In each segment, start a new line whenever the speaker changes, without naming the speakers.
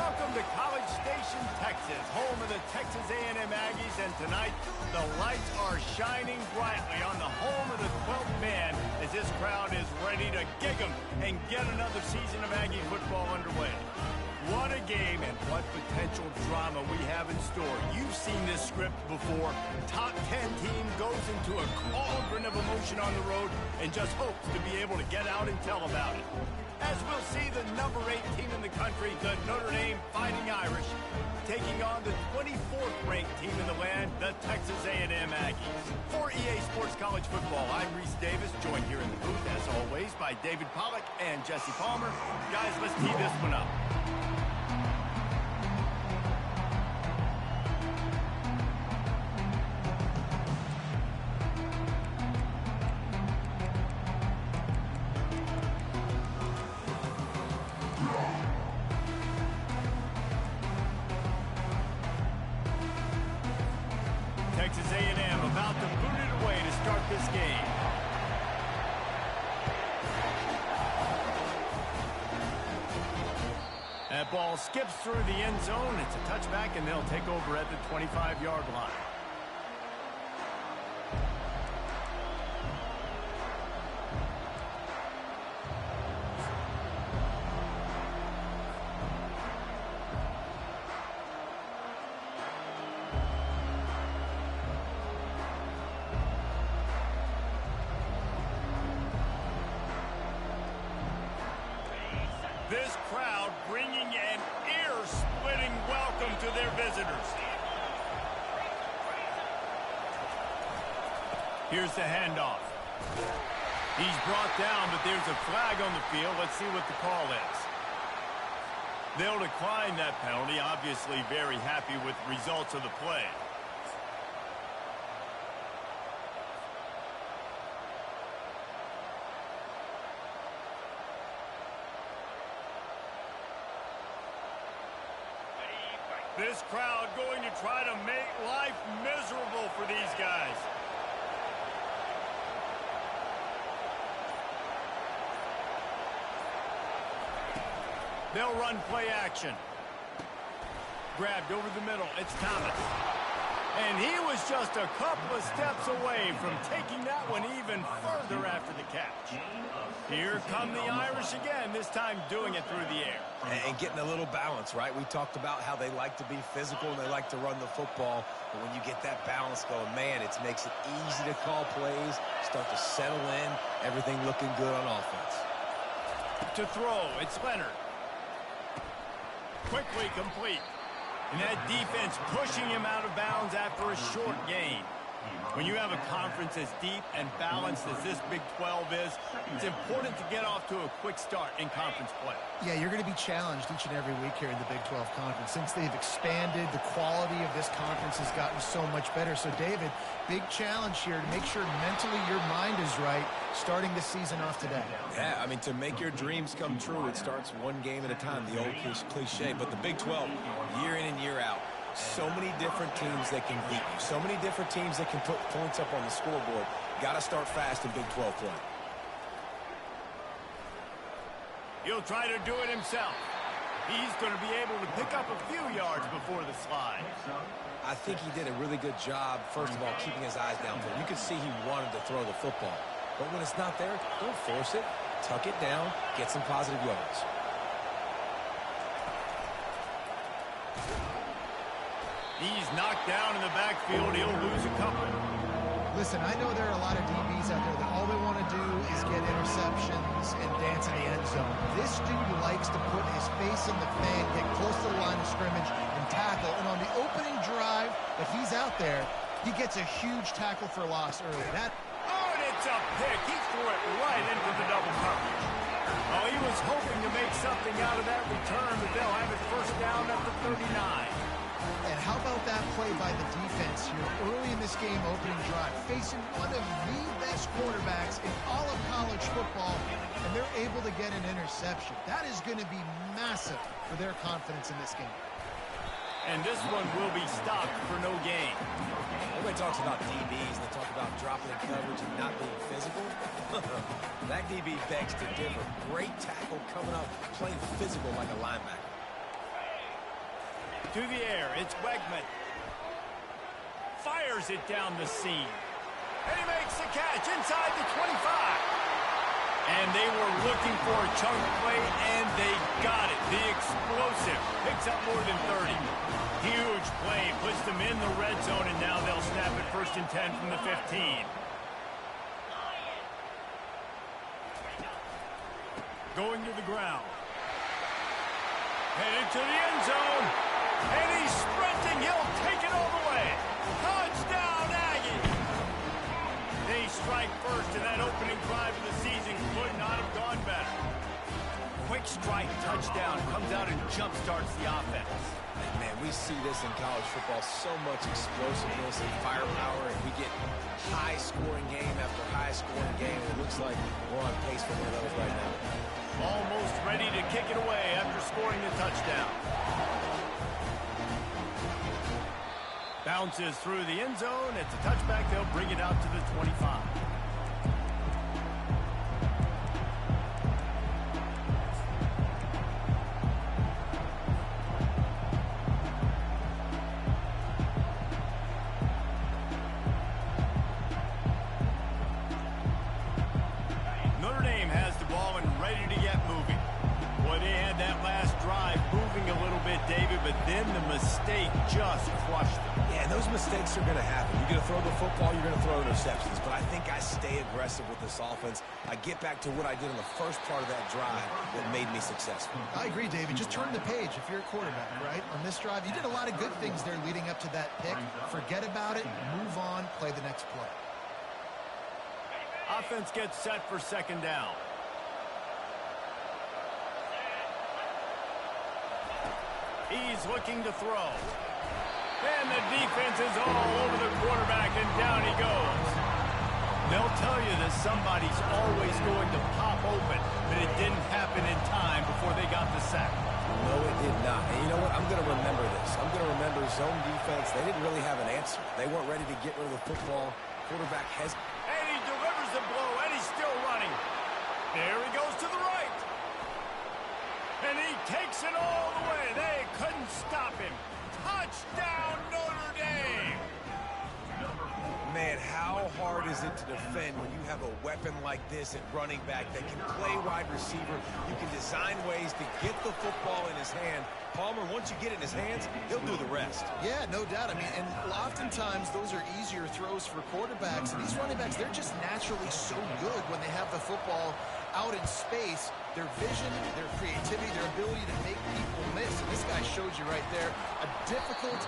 Welcome to College Station, Texas, home of the Texas A&M Aggies, and tonight the lights are shining brightly on the home of the 12th man as this crowd is ready to gig 'em and get another season of Aggie football underway. What a game and what potential drama we have in store. You've seen this script before. Top 10 team goes into a cauldron of emotion on the road and just hopes to be able to get out and tell about it. As we'll see the number 8 team in the country, the Notre Dame Fighting Irish, taking on the 24th ranked team in the land, the Texas A&M Aggies. For EA Sports College Football, I'm Reese Davis, joined here in the booth, as always, by David Pollack and Jesse Palmer. Guys, let's tee this one up. Texas A&M about to boot it away to start this game. That ball skips through the end zone. It's a touchback, and they'll take over at the 25-yard line. This crowd bringing an ear-splitting welcome to their visitors. Here's the handoff. He's brought down, but there's a flag on the field. Let's see what the call is. They'll decline that penalty, obviously very happy with the results of the play. This crowd going to try to make life miserable for these guys. They'll run play action. Grabbed over the middle. It's Thomas. And he was just a couple of steps away from taking that one even further after the catch. Here come the Irish again, this time doing it through the air.
And getting a little balance, right? We talked about how they like to be physical and they like to run the football. But when you get that balance going, man, it makes it easy to call plays, start to settle in, everything looking good on offense.
To throw, it's Leonard. Quickly complete. And that defense pushing him out of bounds after a short gain. When you have a conference as deep and balanced as this Big 12 is, it's important to get off to a quick start in conference play.
Yeah, you're going to be challenged each and every week here in the Big 12 Conference. Since they've expanded, the quality of this conference has gotten so much better. So, David, big challenge here to make sure mentally your mind is right starting the season off today.
Yeah, I mean, to make your dreams come true, it starts one game at a time, the old cliche. But the Big 12, year in and year out, so many different teams that can beat you. So many different teams that can put points up on the scoreboard. Got to start fast in Big 12 play.
He'll try to do it himself. He's going to be able to pick up a few yards before the slide.
I think he did a really good job, first of all, keeping his eyes downfield. You could see he wanted to throw the football. But when it's not there, don't force it. Tuck it down. Get some positive yards.
He's knocked down in the backfield. He'll lose a couple.
Listen, I know there are a lot of DBs out there that all they want to do is get interceptions and dance in the end zone. This dude likes to put his face in the fan, get close to the line of scrimmage, and tackle. And on the opening drive that he's out there, he gets a huge tackle for loss early.
Oh, and it's a pick. He threw it right into the double coverage. Oh, he was hoping to make something out of that return, but they'll have it first down at the 39.
And how about that play by the defense here early in this game, opening drive, facing one of the best quarterbacks in all of college football, and they're able to get an interception. That is going to be massive for their confidence in this game.
And this one will be stopped for no gain.
Everybody talks about DBs, they talk about dropping in coverage and not being physical. That DB begs to differ. Great tackle coming up, playing physical like a linebacker.
Through the air, it's Wegman. Fires it down the seam. And he makes the catch inside the 25. And they were looking for a chunk play, and they got it. The explosive picks up more than 30. Huge play, puts them in the red zone, and now they'll snap it 1st and 10 from the 15. Going to the ground. Headed to the end zone. And he's sprinting. He'll take it all the way. Touchdown, Aggie. They strike first, and that opening drive of the season could not have gone better. Quick strike touchdown comes out and jump starts the offense.
Man, we see this in college football, so much explosiveness and firepower, and we get high-scoring game after high-scoring game. It looks like we're on pace for one of those right now.
Almost ready to kick it away after scoring the touchdown. Bounces through the end zone. It's a touchback. They'll bring it out to the 25. Notre Dame has the ball and ready to get moving. Boy, they had that last drive moving a little bit, David, but then the mistake just crushed them.
Yeah, and those mistakes are going to happen. You're going to throw the football, you're going to throw interceptions. But I think I stay aggressive with this offense. I get back to what I did in the first part of that drive that made me successful.
I agree, David. Just turn the page if you're a quarterback, right? On this drive, you did a lot of good things there leading up to that pick. Forget about it, move on, play the next play.
Offense gets set for 2nd down. He's looking to throw. And the defense is all over the quarterback, and down he goes. They'll tell you that somebody's always going to pop open, but it didn't happen in time before they got the sack.
No, it did not. And you know what? I'm going to remember this. I'm going to remember zone defense. They didn't really have an answer. They weren't ready to get rid of the football. Quarterback has...
And he delivers the blow, and he's still running. There he goes to the right. And he takes it all the way. They couldn't stop him. Touchdown, Notre Dame.
Man, how hard is it to defend when you have a weapon like this at running back that can play wide receiver? You can design ways to get the football in his hand. Palmer, once you get it in his hands, he'll do the rest.
Yeah, no doubt. I mean, and oftentimes those are easier throws for quarterbacks. And these running backs, they're just naturally so good when they have the football out in space. Their vision, their creativity, their ability to make people miss. And this guy showed you right there, a difficult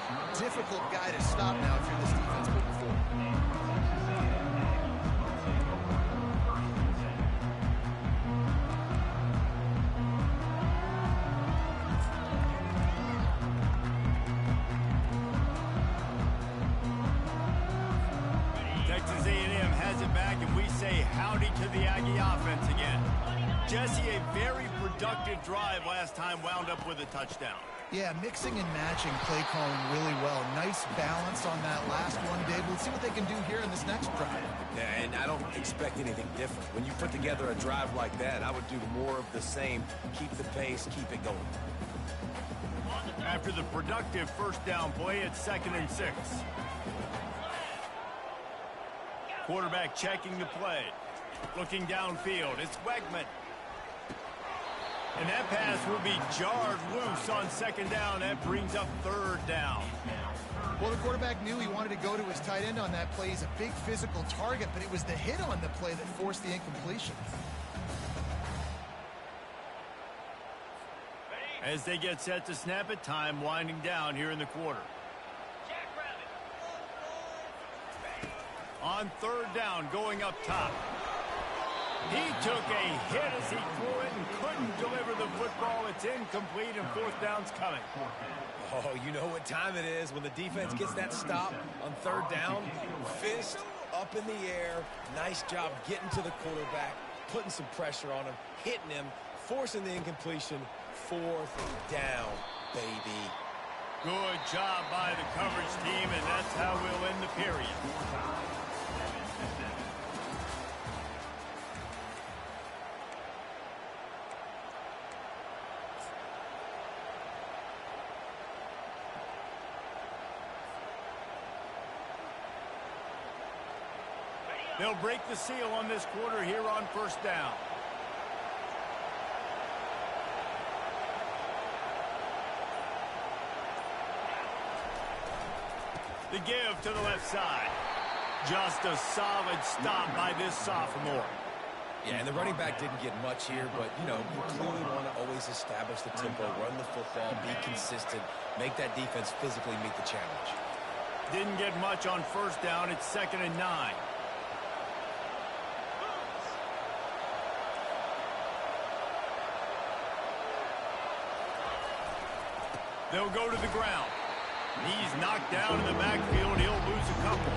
guy to stop now if you're this defense moving forward.
Texas A&M has it back, and we say howdy to the Aggie offense again. Jesse, a very productive drive last time wound up with a touchdown.
Yeah, mixing and matching play calling really well. Nice balance on that last one, Dave. Let's see what they can do here in this next drive.
Yeah, and I don't expect anything different. When you put together a drive like that, I would do more of the same. Keep the pace, keep it going.
After the productive 1st down play, it's 2nd and 6. Quarterback checking the play. Looking downfield, it's Wegman. And that pass will be jarred loose on 2nd down. That brings up 3rd down.
Well, the quarterback knew he wanted to go to his tight end on that play. He's a big physical target, but it was the hit on the play that forced the incompletion.
As they get set to snap it, time winding down here in the quarter. On 3rd down, going up top. He took a hit as he threw it and couldn't deliver the football. It's incomplete, and 4th down's coming.
Oh, you know what time it is when the defense gets that stop on 3rd down. Fist up in the air. Nice job getting to the quarterback, putting some pressure on him, hitting him, forcing the incompletion. 4th down, baby.
Good job by the coverage team, and that's how we'll end the period. They'll break the seal on this quarter here on first down. The give to the left side. Just a solid stop by this sophomore.
Yeah, and the running back didn't get much here, but, you know, you clearly want to always establish the tempo, run the football, be consistent, make that defense physically meet the challenge.
Didn't get much on first down. It's 2nd and 9. They'll go to the ground. He's knocked down in the backfield. He'll lose a couple.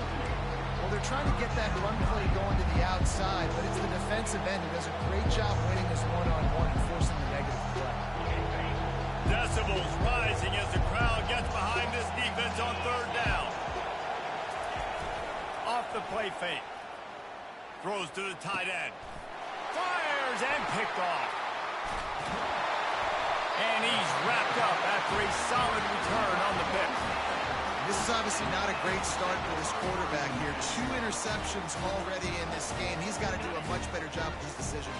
Well, they're trying to get that run play going to the outside, but it's the defensive end who does a great job winning his one-on-one and forcing the negative play.
Decibels rising as the crowd gets behind this defense on 3rd down. Off the play fake. Throws to the tight end. Fires and picked off. And he's wrapped up after a solid return on the pick.
This is obviously not a great start for this quarterback here. 2 interceptions already in this game. He's got to do a much better job with his decision.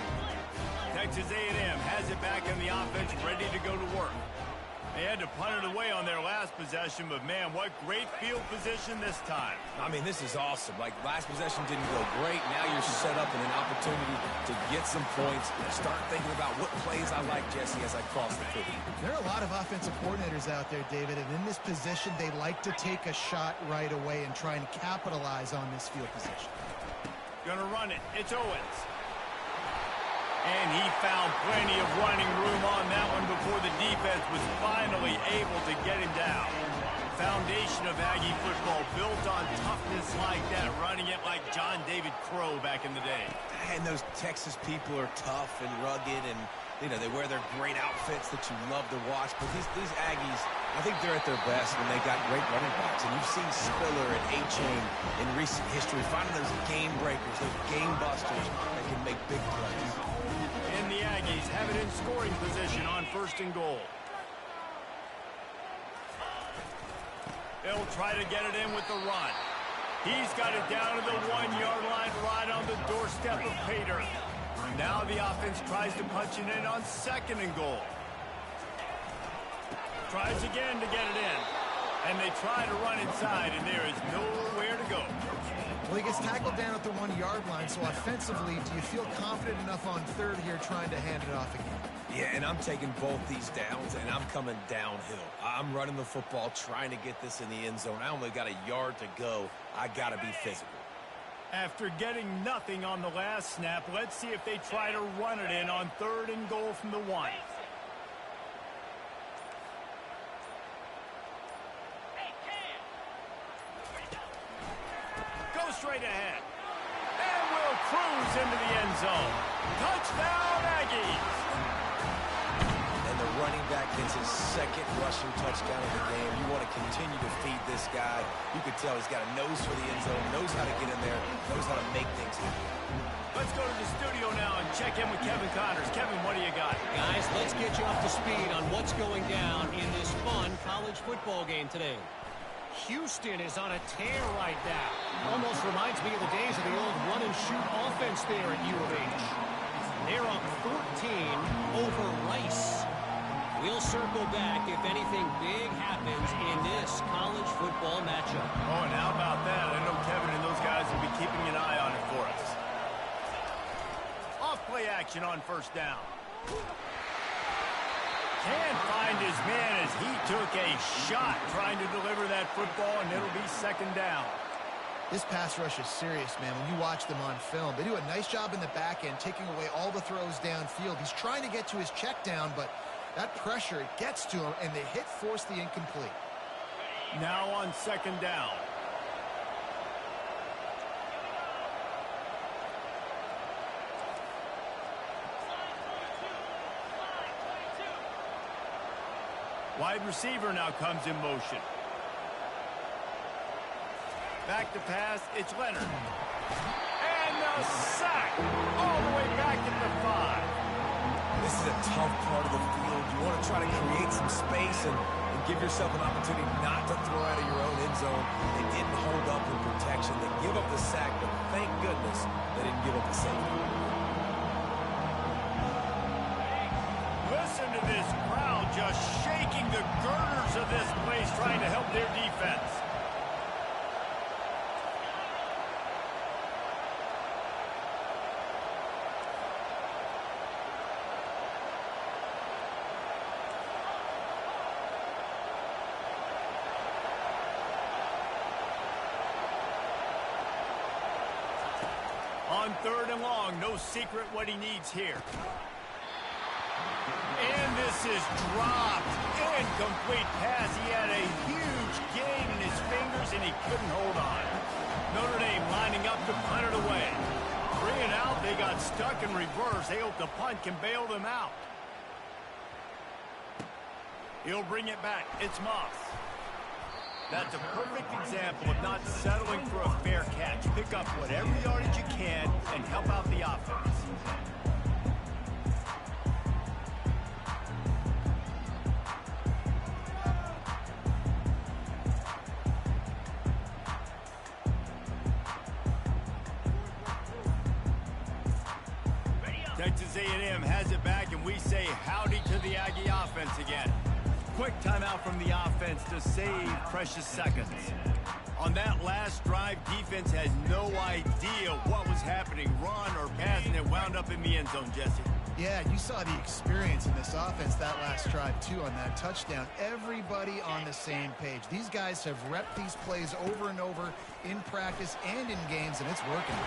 Texas A&M has it back in the offense, ready to go to work. They had to punt it away on their last possession, but, man, what great field position this time.
I mean, this is awesome. Like, last possession didn't go great. Now you're set up in an opportunity to get some points. Start thinking about what plays I like, Jesse, as I cross the field.
There are a lot of offensive coordinators out there, David, and in this position, they like to take a shot right away and try and capitalize on this field position.
Gonna run it. It's Owens. And he found plenty of running room on that one before the defense was finally able to get him down. Foundation of Aggie football built on toughness like that, running it like John David Crow back in the day.
And those Texas people are tough and rugged, and, you know, they wear their great outfits that you love to watch. But these Aggies, I think they're at their best when they got great running backs. And you've seen Spiller and A-Chain in recent history, finding those game breakers, those game busters that can make big plays.
And the Aggies have it in scoring position on 1st and goal. They'll try to get it in with the run. He's got it down to the 1-yard line right on the doorstep of Pater. Now the offense tries to punch it in on 2nd and goal. Tries again to get it in. And they try to run inside, and there is nowhere to go.
Well, he gets tackled down at the 1-yard line, so offensively, do you feel confident enough on 3rd here trying to hand it off again?
Yeah, and I'm taking both these downs, and I'm coming downhill. I'm running the football, trying to get this in the end zone. I only got a yard to go. I got to be physical.
After getting nothing on the last snap, let's see if they try to run it in on 3rd and goal from the 1. Go straight ahead. And will cruise into the end zone. Touchdown, Aggies!
And the running back gets his 2nd rushing touchdown of the game. You want to continue to feed this guy. You can tell he's got a nose for the end zone, knows how to get in there, knows how to make things happen.
Let's go to the studio now and check in with Kevin Connors. Kevin, what do you got?
Guys, let's get you up to speed on what's going down in this fun college football game today. Houston is on a tear right now. Almost reminds me of the days of the old run-and-shoot offense there at U of H. They're up 14 over Rice. We'll circle back if anything big happens in this college football matchup.
Oh, and how about that? I know Kevin and those guys will be keeping an eye on it for us. Off-play action on 1st down. Can't find his man as he took a shot trying to deliver that football, and it'll be 2nd down.
This pass rush is serious, man. When you watch them on film, they do a nice job in the back end, taking away all the throws downfield. He's trying to get to his check down, but that pressure gets to him, and the hit forced the incomplete.
Now on 2nd down. Wide receiver now comes in motion. Back to pass, it's Leonard. And the sack all the way back at the 5.
This is a tough part of the field. You want to try to create some space and give yourself an opportunity not to throw out of your own end zone. They didn't hold up in protection. They give up the sack, but thank goodness give up the safety.
Listen to this crowd just shaking the girders of this place, trying to help their defense. On 3rd and long, no secret what he needs here. And this is dropped. Incomplete pass. He had a huge gain in his fingers, and he couldn't hold on. Notre Dame lining up to punt it away. 3 and out, they got stuck in reverse. They hope the punt can bail them out. He'll bring it back. It's Moss. That's a perfect example of not settling for a fair catch. Pick up whatever yardage you can and help out the offense. Texas A&M has it back, and we say howdy to the Aggie offense again. Quick timeout from the offense to save precious seconds. On that last drive, defense had no idea what was happening, run or pass, and it wound up in the end zone, Jesse.
Yeah, you saw the experience in this offense that last drive, too, on that touchdown. Everybody on the same page. These guys have repped these plays over and over in practice and in games, and it's working.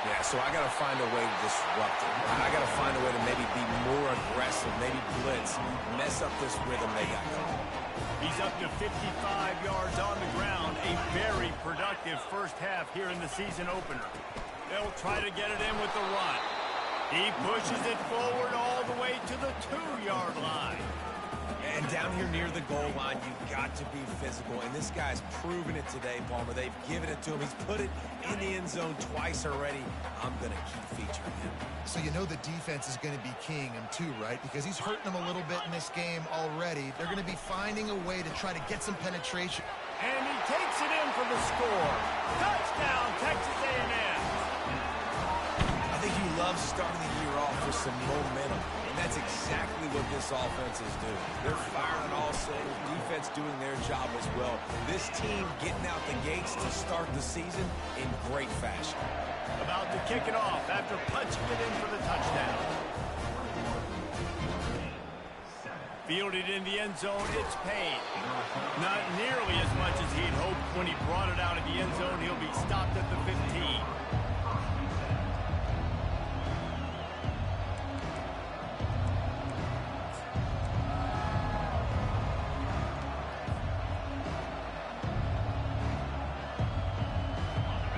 Yeah, so I got to find a way to disrupt it. I got to find a way to maybe be more aggressive, maybe blitz, mess up this rhythm they got going.
He's up to 55 yards on the ground. A very productive first half here in the season opener. They'll try to get it in with the run. He pushes it forward all the way to the 2-yard line.
And down here near the goal line, you've got to be physical. And this guy's proven it today, Palmer. They've given it to him. He's put it in the end zone twice already. I'm going to keep featuring him.
So you know the defense is going to be keying him too, right? Because he's hurting them a little bit in this game already. They're going to be finding a way to try to get some penetration.
And he takes it in for the score. Touchdown, Texas A&M.
I think you love starting the year off with some momentum, and that's exactly what this offense is doing. They're firing on all cylinders, defense doing their job as well. This team getting out the gates to start the season in great fashion.
About to kick it off after punching it in for the touchdown. Fielded in the end zone, it's Payne. Not nearly as much as he'd hoped when he brought it out of the end zone. He'll be stopped at the 15.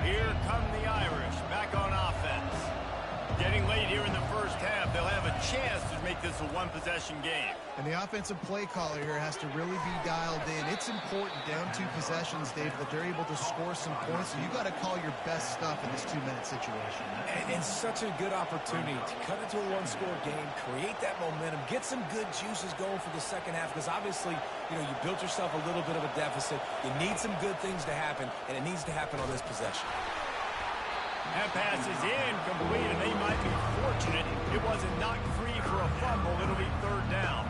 Here come the Irish, back on offense. Getting late here in the first half, they'll have a chance to make this a one-possession game.
And the offensive play caller here has to really be dialed in. It's important down 2 possessions, Dave, that they're able to score some points. So you got to call your best stuff in this 2-minute situation.
And such a good opportunity to cut into a one-score game, create that momentum, get some good juices going for the second half, because obviously, you know, you built yourself a little bit of a deficit. You need some good things to happen, and it needs to happen on this possession.
That pass is incomplete, and they might be fortunate it wasn't knocked free for a fumble. It'll be 3rd down.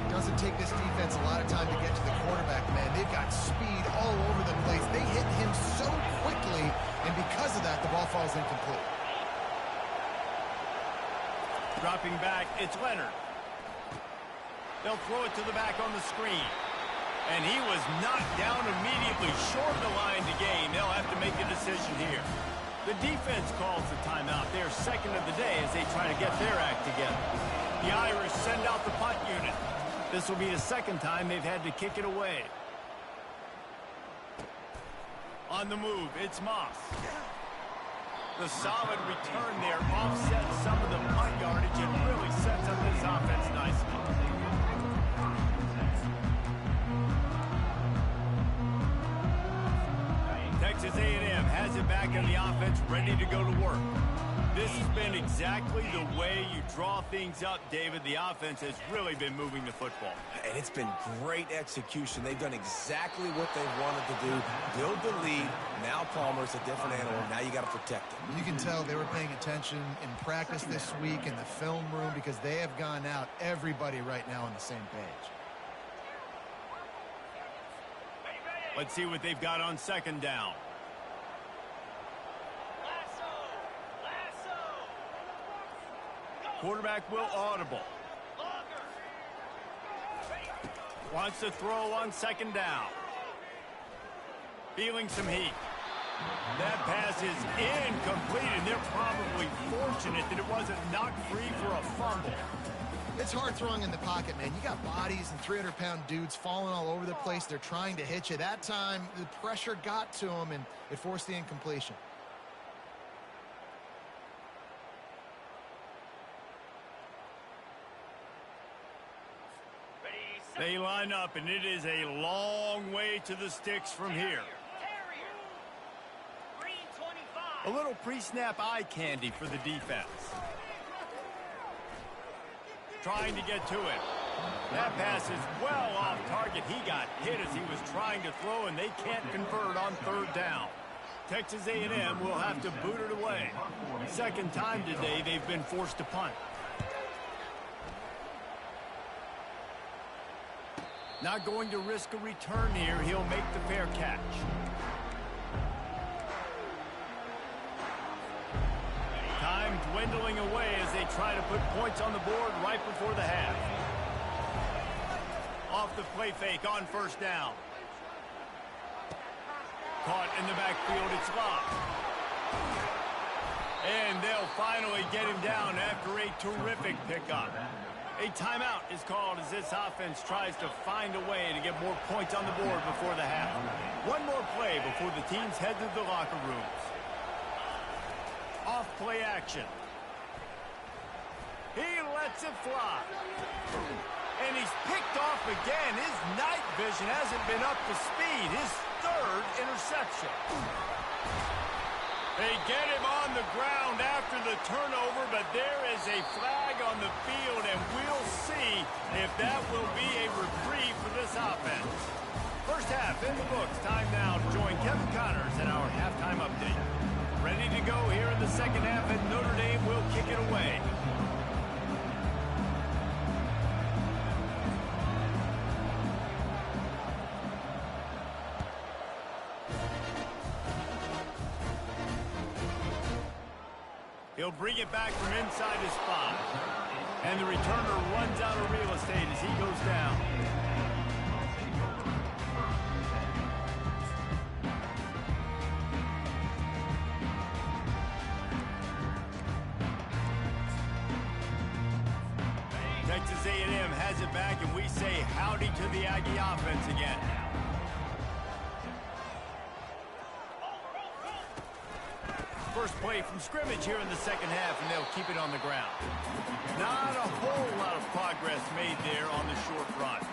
It doesn't take this defense a lot of time to get to the quarterback, man. They've got speed all over the place. They hit him so quickly, and because of that, the ball falls incomplete.
Dropping back, it's Leonard. They'll throw it to the back on the screen. And he was knocked down immediately short of the line to gain. They'll have to make a decision here. The defense calls the timeout. They're second of the day as they try to get their act together. The Irish send out the punt unit. This will be the second time they've had to kick it away. On the move, it's Moss. The solid return there offsets some of the punt yardage and really sets up this offense nicely. Texas A&M has it back in the offense, ready to go to work. This has been exactly the way you draw things up, David. The offense has really been moving the football.
And it's been great execution. They've done exactly what they've wanted to do. Build the lead. Now Palmer's a different animal. Now you got to protect him.
You can tell they were paying attention in practice this week in the film room because they have gone out, everybody right now on the same page.
Let's see what they've got on second down. Quarterback will audible. Wants to throw on second down. Feeling some heat. That pass is incomplete, and they're probably fortunate that it wasn't knocked free for a fumble.
It's hard throwing in the pocket, man. You got bodies and 300-pound dudes falling all over the place. They're trying to hit you. That time, the pressure got to them, and it forced the incompletion.
They line up, and it is a long way to the sticks from here. A little pre-snap eye candy for the defense. Trying to get to it. That pass is well off target. He got hit as he was trying to throw, and they can't convert on third down. Texas A&M will have to boot it away. Second time today they've been forced to punt. Not going to risk a return here. He'll make the fair catch. Time dwindling away as they try to put points on the board right before the half. Off the play fake on first down. Caught in the backfield. It's locked. And they'll finally get him down after a terrific pickup. A timeout is called as this offense tries to find a way to get more points on the board before the half. One more play before the teams head to the locker rooms. Off play action. He lets it fly. And he's picked off again. His night vision hasn't been up to speed. His third interception. They get him on the ground after the turnover, but there is a flag on the field, and we'll see if that will be a reprieve for this offense. First half in the books. Time now to join Kevin Connors in our halftime update. Ready to go here in the second half, and Notre Dame will kick it away. He'll bring it back from inside his spot. And the returner runs out of real estate as he goes down. Texas A&M has it back, and we say howdy to the Aggie offense again. First play from scrimmage here in the second half, and they'll keep it on the ground. Not a whole lot of progress made there on the short run.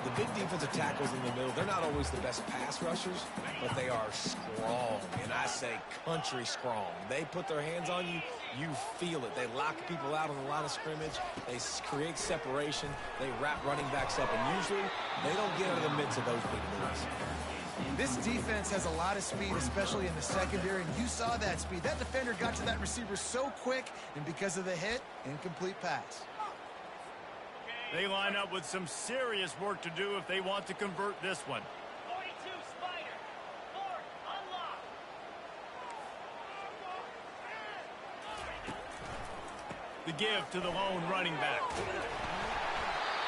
The big defensive tackles in the middle, they're not always the best pass rushers, but they are strong, and I say country strong. They put their hands on you, you feel it. They lock people out on the line of scrimmage. They create separation. They wrap running backs up, and usually they don't get into the midst of those big boys.
This defense has a lot of speed, especially in the secondary, and you saw that speed. That defender got to that receiver so quick, and because of the hit, incomplete pass.
They line up with some serious work to do if they want to convert this one.
42 Spider. 4 unlock.
The give to the lone running back.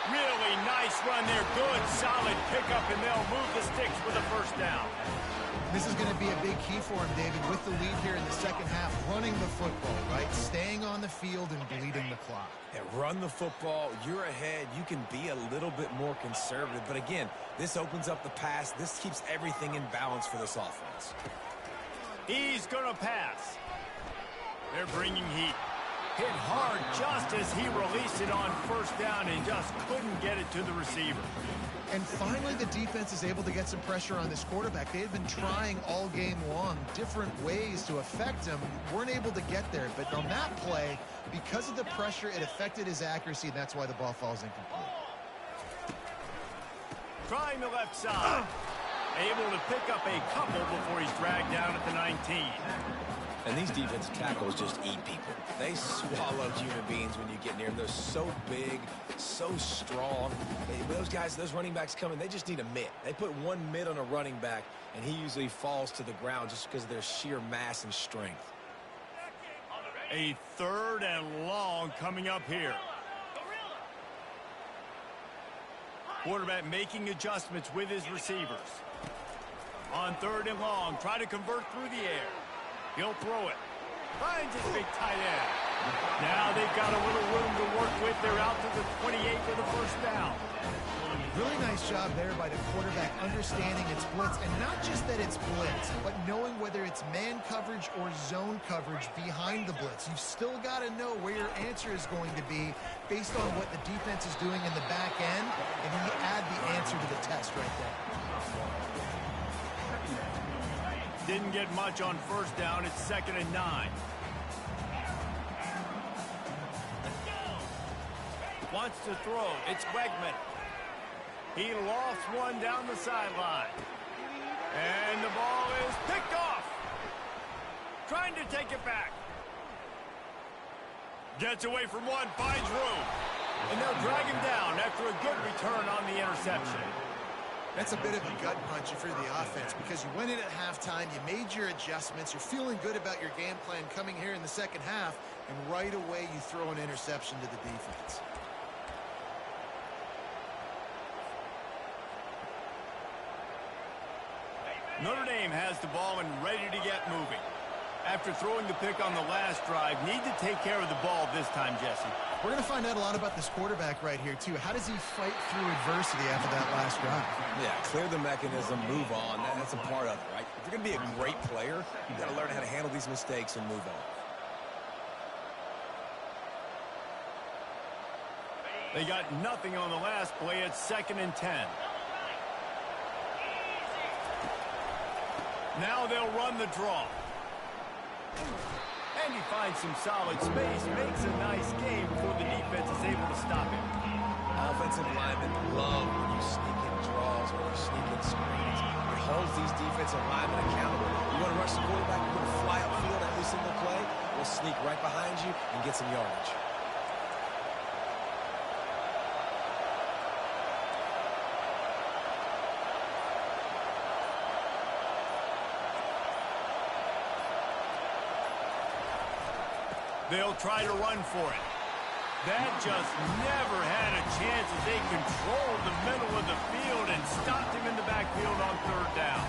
Really nice run there. Good, solid pickup, and they'll move the sticks with a first down.
This is going to be a big key for him, David, with the lead here in the second half, running the football, right? Staying on the field and bleeding the clock.
Yeah, run the football. You're ahead. You can be a little bit more conservative. But again, this opens up the pass. This keeps everything in balance for this offense.
He's going to pass. They're bringing heat. Hit hard just as he released it on first down and just couldn't get it to the receiver.
And finally, the defense is able to get some pressure on this quarterback. They had been trying all game long different ways to affect him. Weren't able to get there. But on that play, because of the pressure, it affected his accuracy, and that's why the ball falls incomplete.
Trying the left side. Able to pick up a couple before he's dragged down at the 19.
And these defensive tackles just eat people. They swallow human beings when you get near them. They're so big, so strong. Those guys, those running backs coming, they just need a mitt. They put one mitt on a running back, and he usually falls to the ground just because of their sheer mass and strength.
A 3rd and long coming up here. Quarterback making adjustments with his receivers. On 3rd and long, try to convert through the air. He'll throw it. Finds his big tight end. Now they've got a little room to work with. They're out to the 28 for the first down.
Really nice job there by the quarterback understanding it's blitz, and not just that it's blitz, but knowing whether it's man coverage or zone coverage behind the blitz. You've still got to know where your answer is going to be based on what the defense is doing in the back end, and then you add the answer to the test right there.
Didn't get much on first down. It's 2nd and 9. Wants to throw. It's Wegman. He lost one down the sideline. And the ball is picked off. Trying to take it back. Gets away from one, finds room. And they'll drag him down after a good return on the interception.
That's a bit of a gut punch for the offense because you went in at halftime, you made your adjustments, you're feeling good about your game plan coming here in the second half, and right away you throw an interception to the defense.
Notre Dame has the ball and ready to get moving. After throwing the pick on the last drive, need to take care of the ball this time, Jesse.
We're going to find out a lot about this quarterback right here, too. How does he fight through adversity after that last drive?
Yeah, clear the mechanism, move on. That's a part of it, right? If you're going to be a great player, you've got to learn how to handle these mistakes and move on.
They got nothing on the last play. It's 2nd and 10. Now they'll run the draw. And he finds some solid space, makes a nice game before the defense is able to stop him.
Offensive linemen love when you sneak in draws, when you sneak in screens. It holds these defensive linemen accountable. You want to rush the quarterback, you want to fly upfield every single play, we'll sneak right behind you and get some yardage.
They'll try to run for it. That just never had a chance as they controlled the middle of the field and stopped him in the backfield on 3rd down.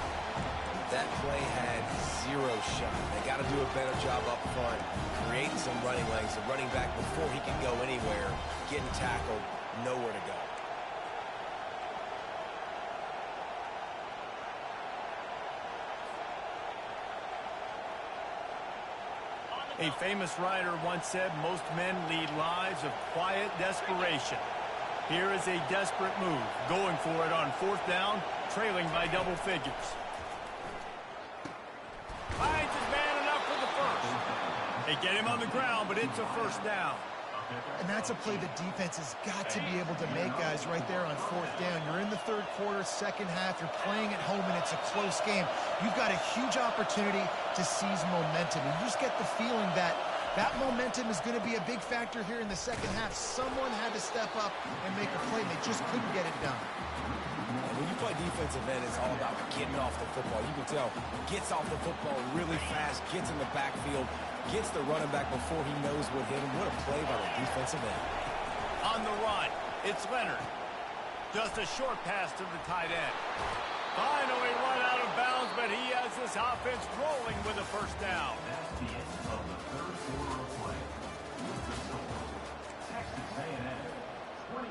That play had zero shot. They got to do a better job up front, creating some running lanes. The running back, before he can go anywhere, getting tackled, nowhere to go.
A famous writer once said, most men lead lives of quiet desperation. Here is a desperate move, going for it on 4th down, trailing by double figures. Finds his man enough for the first. They get him on the ground, but it's a 1st down.
And that's a play the defense has got to be able to make, guys, right there on 4th down. You're in the 3rd quarter, second half. You're playing at home, and it's a close game. You've got a huge opportunity to seize momentum. You just get the feeling that that momentum is going to be a big factor here in the second half. Someone had to step up and make a play, and they just couldn't get it done.
When you play defensive end, it's all about getting off the football. You can tell, gets off the football really fast, gets in the backfield, gets the running back before he knows what hit him. What a play by the defensive end.
On the run, it's Leonard. Just a short pass to the tight end. Finally run out of bounds, but he has this offense rolling with a 1st down.
That's the end of the 3rd quarter of play. Texas A&M 21,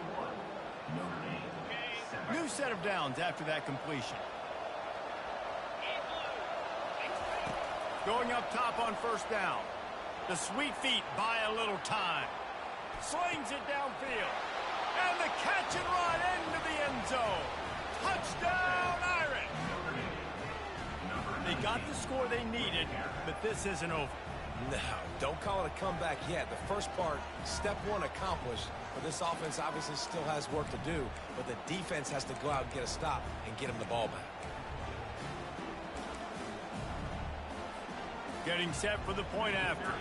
Notre Dame 7.
New set of downs after that completion. Going up top on 1st down. The sweet feet buy a little time. Slings it downfield. And the catch and run into the end zone. Touchdown, Irish! They got the score they needed, but this isn't over.
No, don't call it a comeback yet. The first part, step one accomplished, but this offense obviously still has work to do, but the defense has to go out and get a stop and get him the ball back.
Getting set for the point after.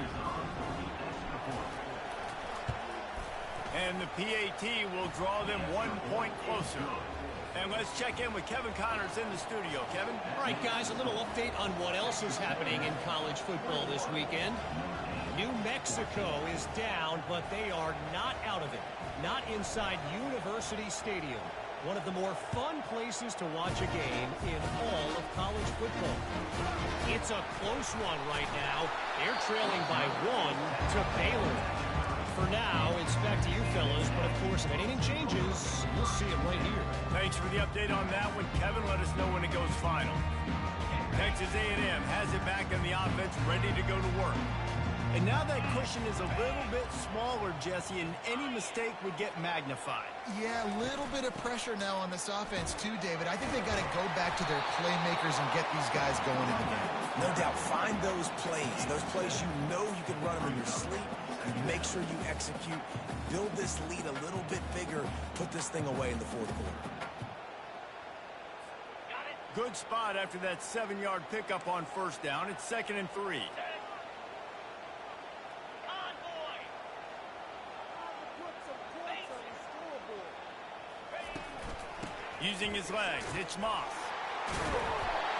And the PAT will draw them 1 point closer. And let's check in with Kevin Connors in the studio. Kevin?
All right, guys, a little update on what else is happening in college football this weekend. New Mexico is down, but they are not out of it. Not inside University Stadium, one of the more fun places to watch a game in all of college football. It's a close one right now. They're trailing by 1 to Baylor. For now, it's back to you fellas, but of course, if anything changes, you'll see it right here.
Thanks for the update on that one, Kevin. Let us know when it goes final. Texas A&M has it back in the offense, ready to go to work. And now that cushion is a little bit smaller, Jesse, and any mistake would get magnified.
Yeah, a little bit of pressure now on this offense too, David. I think they got to go back to their playmakers and get these guys going in the game.
No doubt, find those plays you know you can run them in your sleep. Make sure you execute, build this lead a little bit bigger, put this thing away in the fourth quarter.
Good spot after that 7-yard pickup on first down. It's 2nd and 3. Using his legs, it's Moss.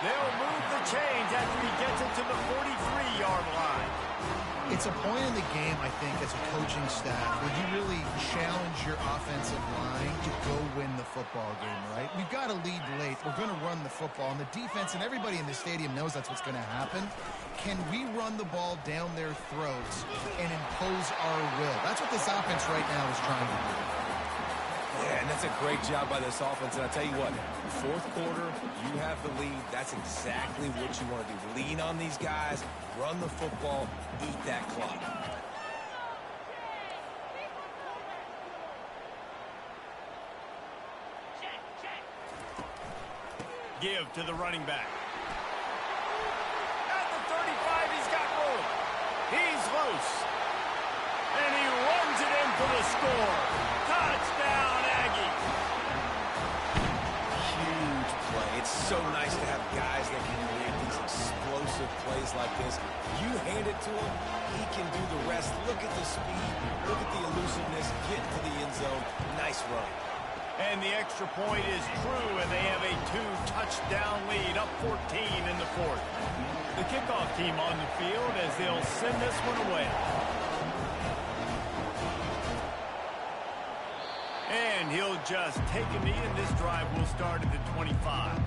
They'll move the chains after he gets it to the 43-yard line.
It's a point in the game, I think, as a coaching staff, where you really challenge your offensive line to go win the football game, right? We've got to lead late. We're going to run the football, and the defense and everybody in the stadium knows that's what's going to happen. Can we run the ball down their throats and impose our will? That's what this offense right now is trying to do.
Yeah, and that's a great job by this offense. And I'll tell you what, fourth quarter, you have the lead. That's exactly what you want to do. Lean on these guys, run the football, eat that clock.
Give to the running back. At the 35, he's got room. He's loose. And he runs it in for the score. Touchdown, Aggies.
Huge play. It's so nice to have guys that can create these explosive plays like this. You hand it to him, he can do the rest. Look at the speed. Look at the elusiveness. Get to the end zone. Nice run.
And the extra point is true, and they have a 2-touchdown lead, up 14 in the fourth. The kickoff team on the field as they'll send this one away. And he'll just take a knee, and this drive will start at the 25.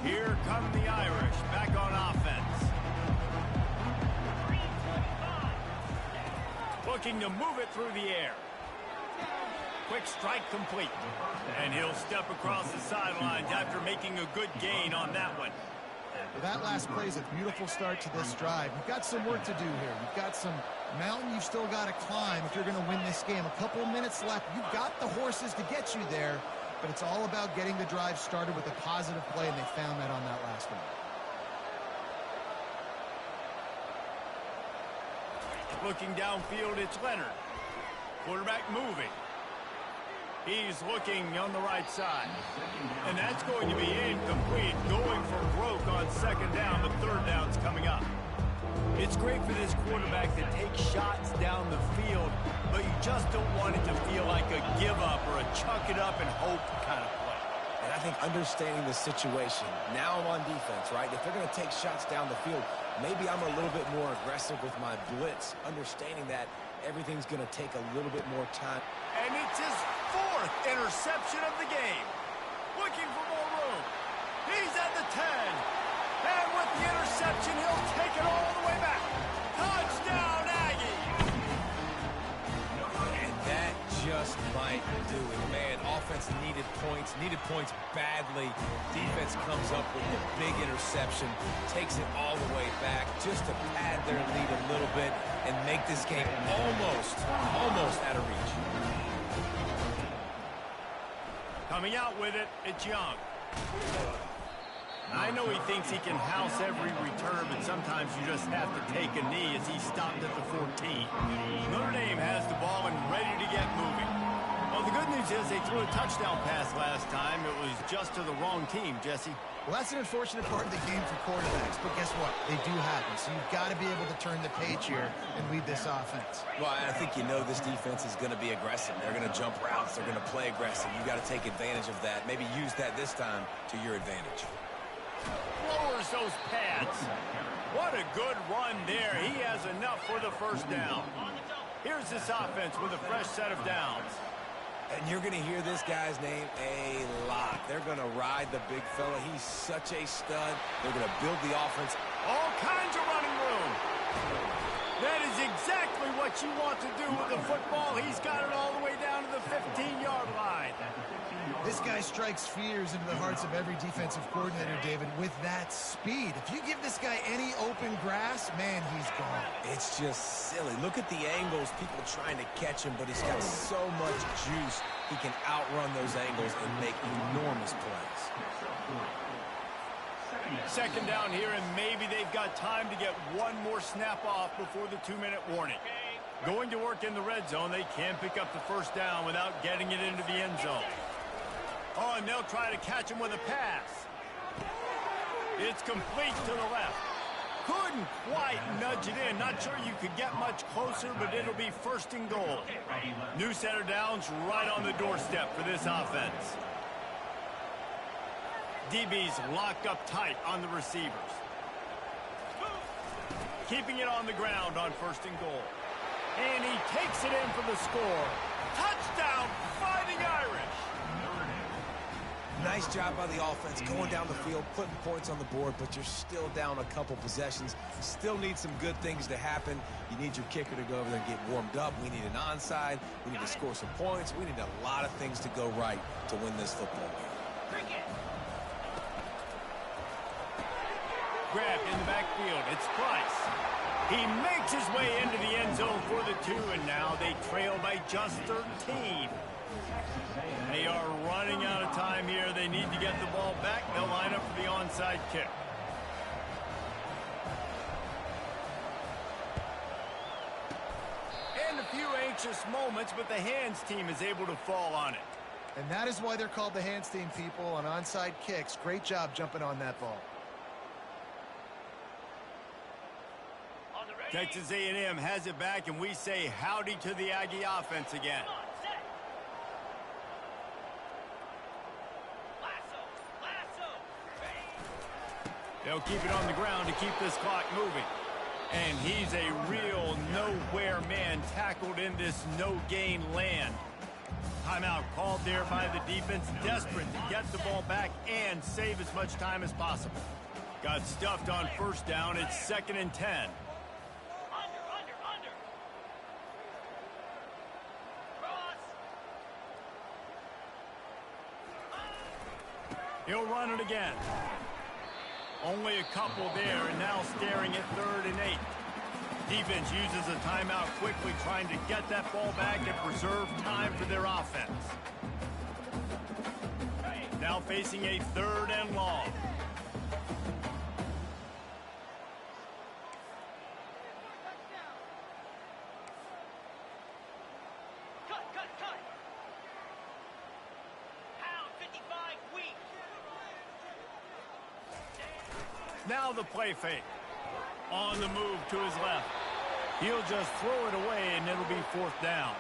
Here come the Irish, back on offense. Looking to move it through the air. Quick strike complete. And he'll step across the sidelines after making a good gain on that one.
Well, that last play is a beautiful start to this drive. You've got some work to do here. You've got some mountain you've still got to climb if you're going to win this game. A couple of minutes left. You've got the horses to get you there, but it's all about getting the drive started with a positive play, and they found that on that last one.
Looking downfield, it's Leonard. Quarterback moving. He's looking on the right side. And that's going to be incomplete. Going for broke on second down. The third down's coming up. It's great for this quarterback to take shots down the field, but you just don't want it to feel like a give-up or a chuck it up and hope kind of play.
And I think understanding the situation, now I'm on defense, right? If they're going to take shots down the field, maybe I'm a little bit more aggressive with my blitz, understanding that everything's going to take a little bit more time.
And it's his 4th interception of the game. Looking for more room. He's at the 10. And with the interception, he'll take it all the way back. Touchdown, Aggies!
And that just might do it. Man, offense offense needed points badly. Defense comes up with the big interception, takes it all the way back just to pad their lead a little bit and make this game almost out of reach.
Coming out with it, it's Young. I know he thinks he can house every return, but sometimes you just have to take a knee as he stopped at the 14. Notre Dame has the ball and ready to get moving. Well, the good news is they threw a touchdown pass last time. It was just to the wrong team, Jesse.
Well, that's an unfortunate part of the game for quarterbacks, but guess what? They do happen, so you've got to be able to turn the page here and lead this offense.
Well, I think you know this defense is going to be aggressive. They're going to jump routes. They're going to play aggressive. You've got to take advantage of that. Maybe use that this time to your advantage.
Lowers those pads. What a good run there. He has enough for the first down. Here's this offense with a fresh set of downs.
And you're going to hear this guy's name a lot. They're going to ride the big fella. He's such a stud. They're going to build the offense.
All kinds of running room. That is exactly what you want to do with the football. He's got it all the way down to the 15-yard line.
This guy strikes fears into the hearts of every defensive coordinator, David, with that speed. If you give this guy any open grass, man, he's gone.
It's just silly. Look at the angles, people trying to catch him, but he's got so much juice. He can outrun those angles and make enormous plays.
Second down here, and maybe they've got time to get one more snap off before the 2-minute warning. Going to work in the red zone, they can't pick up the first down without getting it into the end zone. Oh, and they'll try to catch him with a pass. It's complete to the left. Couldn't quite nudge it in. Not sure you could get much closer, but it'll be first and goal. New set of downs right on the doorstep for this offense. DB's locked up tight on the receivers. Keeping it on the ground on first and goal. And he takes it in for the score. Touchdown, Fighting Irish!
Nice job by the offense going down the field, putting points on the board, but you're still down a couple possessions. Still need some good things to happen. You need your kicker to go over there and get warmed up. We need an onside. We need to score some points. We need a lot of things to go right to win this football game.
Grabbed in the backfield. It's Price. He makes his way into the end zone for the 2, and now they trail by just 13. They are running out of time here. They need to get the ball back. They'll line up for the onside kick. And a few anxious moments, but the hands team is able to fall on it.
And that is why they're called the hands team, people, on onside kicks. Great job jumping on that ball.
Texas A&M has it back, and we say howdy to the Aggie offense again. They'll keep it on the ground to keep this clock moving. And he's a real nowhere man tackled in this no-gain land. Timeout called there by the defense, desperate to get the ball back and save as much time as possible. Got stuffed on first down. It's 2nd and 10. He'll run it again. Only a couple there, and now staring at 3rd and 8. Defense uses a timeout quickly, trying to get that ball back and preserve time for their offense. Now facing a 3rd and long. Now the play fake. On the move to his left. He'll just throw it away, and it'll be 4th down.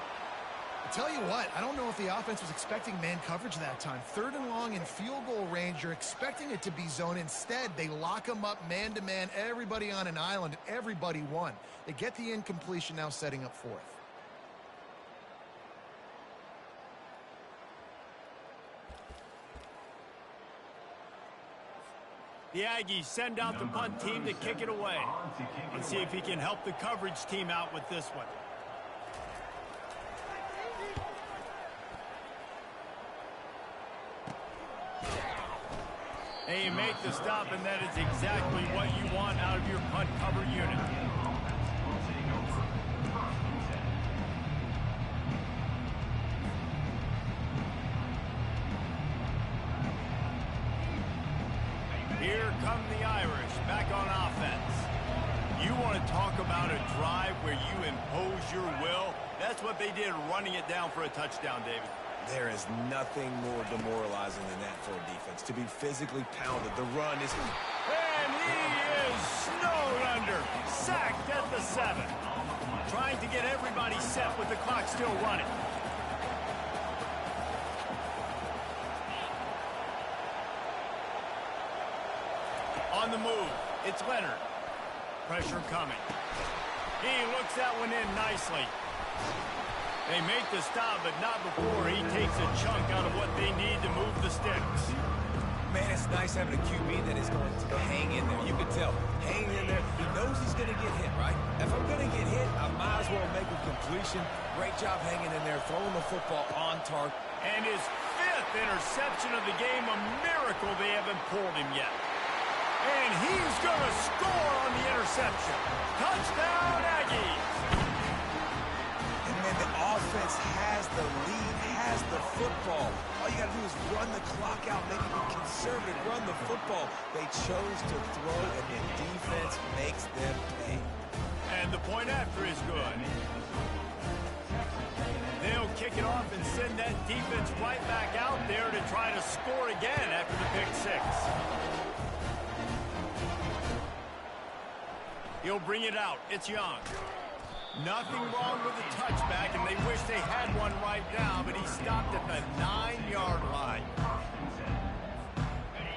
I tell you what, I don't know if the offense was expecting man coverage that time. 3rd and long in field goal range, you're expecting it to be zone. Instead, they lock them up man-to-man, everybody on an island, and everybody won. They get the incompletion, now setting up 4th.
The Aggies send out the punt team to kick it away. Let's see if he can help the coverage team out with this one. And you make the stop, and that is exactly what you want out of your punt cover unit. Here come the Irish back on offense. You want to talk about a drive where you impose your will? That's what they did, running it down for a touchdown, David.
There is nothing more demoralizing than that for a defense. To be physically pounded, the run is...
And he is snowed under, sacked at the 7. Trying to get everybody set with the clock still running. On the move, it's Leonard. Pressure coming. He looks that one in nicely. They make the stop, but not before he takes a chunk out of what they need to move the sticks.
Man, it's nice having a QB that is going to hang in there. You can tell, hanging in there. He knows he's going to get hit, right? If I'm going to get hit, I might as well make a completion. Great job hanging in there, throwing the football on target.
And his 5th interception of the game, a miracle they haven't pulled him yet. And he's going to score on the interception. Touchdown, Aggies.
And man, the offense has the lead, has the football. All you got to do is run the clock out, make it conservative, run the football. They chose to throw, and the defense makes them pay.
And the point after is good. They'll kick it off and send that defense right back out there to try to score again after the pick 6. He'll bring it out. It's Young. Nothing wrong with the touchback, and they wish they had one right now, but he stopped at the 9-yard line.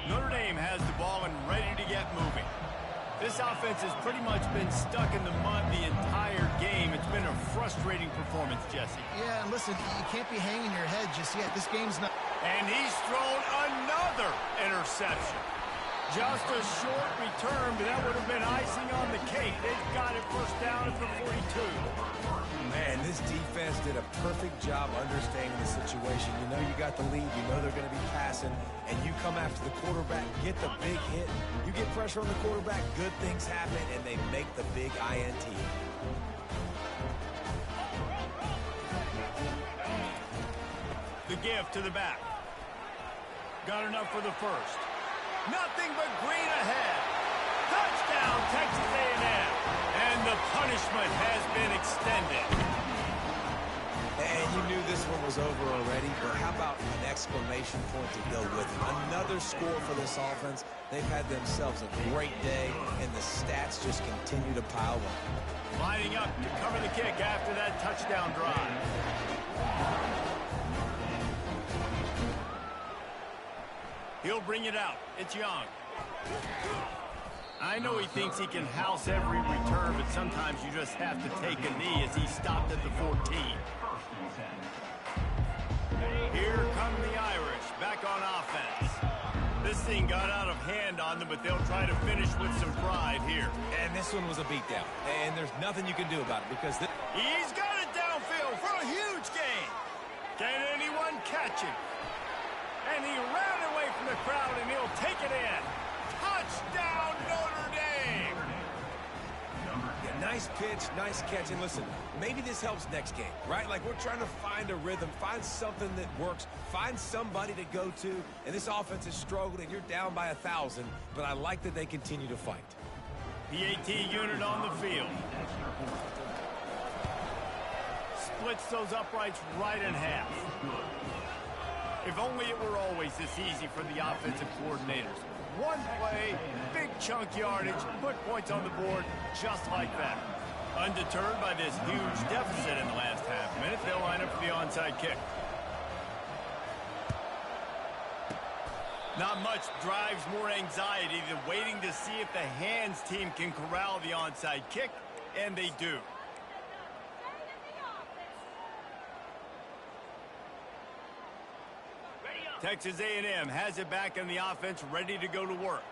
Notre Dame has the ball and ready to get moving. This offense has pretty much been stuck in the mud the entire game. It's been a frustrating performance, Jesse.
Yeah, and listen, you can't be hanging your head just yet. This game's not...
And he's thrown another interception. Just a short return, but that would have been icing on the cake. They've got it first down at the 42.
Man, this defense did a perfect job understanding the situation. You know you got the lead. You know they're going to be passing. And you come after the quarterback, get the big hit. You get pressure on the quarterback, good things happen, and they make the big INT.
The give to the back. Got enough for the first. Nothing but green ahead. Touchdown, Texas A&M. And the punishment has been extended.
And you knew this one was over already, but how about an exclamation point to go with it? Another score for this offense. They've had themselves a great day, and the stats just continue to pile up.
Lining up to cover the kick after that touchdown drive. He'll bring it out. It's Young. I know he thinks he can house every return, but sometimes you just have to take a knee as he stopped at the 14. Here come the Irish back on offense. This thing got out of hand on them, but they'll try to finish with some pride here.
And this one was a beatdown, and there's nothing you can do about it because...
He's got it downfield for a huge gain. Can anyone catch him? And he ran away from the crowd, and he'll take it in. Touchdown, Notre Dame!
Yeah, nice pitch, nice catch. And listen, maybe this helps next game, right? Like, we're trying to find a rhythm, find something that works, find somebody to go to. And this offense has struggled, and you're down by 1,000. But I like that they continue to fight.
PAT unit on the field. Splits those uprights right in half. If only it were always this easy for the offensive coordinators. One play, big chunk yardage, put points on the board just like that. Undeterred by this huge deficit in the last half minute, they'll line up for the onside kick. Not much drives more anxiety than waiting to see if the hands team can corral the onside kick, and they do. Texas A&M has it back in the offense, ready to go to work.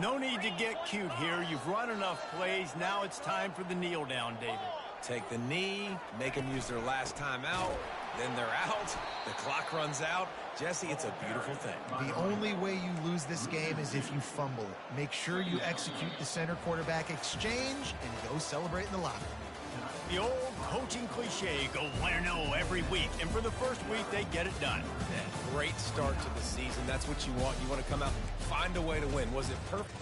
No need to get cute here. You've run enough plays. Now it's time for the kneel down, David.
Take the knee, make them use their last time out, then they're out. The clock runs out. Jesse, it's a beautiful thing.
The only way you lose this game is if you fumble it. Make sure you execute the center quarterback exchange and go celebrate in the locker room.
The old coaching cliche, go 1-0 every week, and for the first week, they get it done.
Yeah, great start to the season. That's what you want. You want to come out and find a way to win. Was it perfect?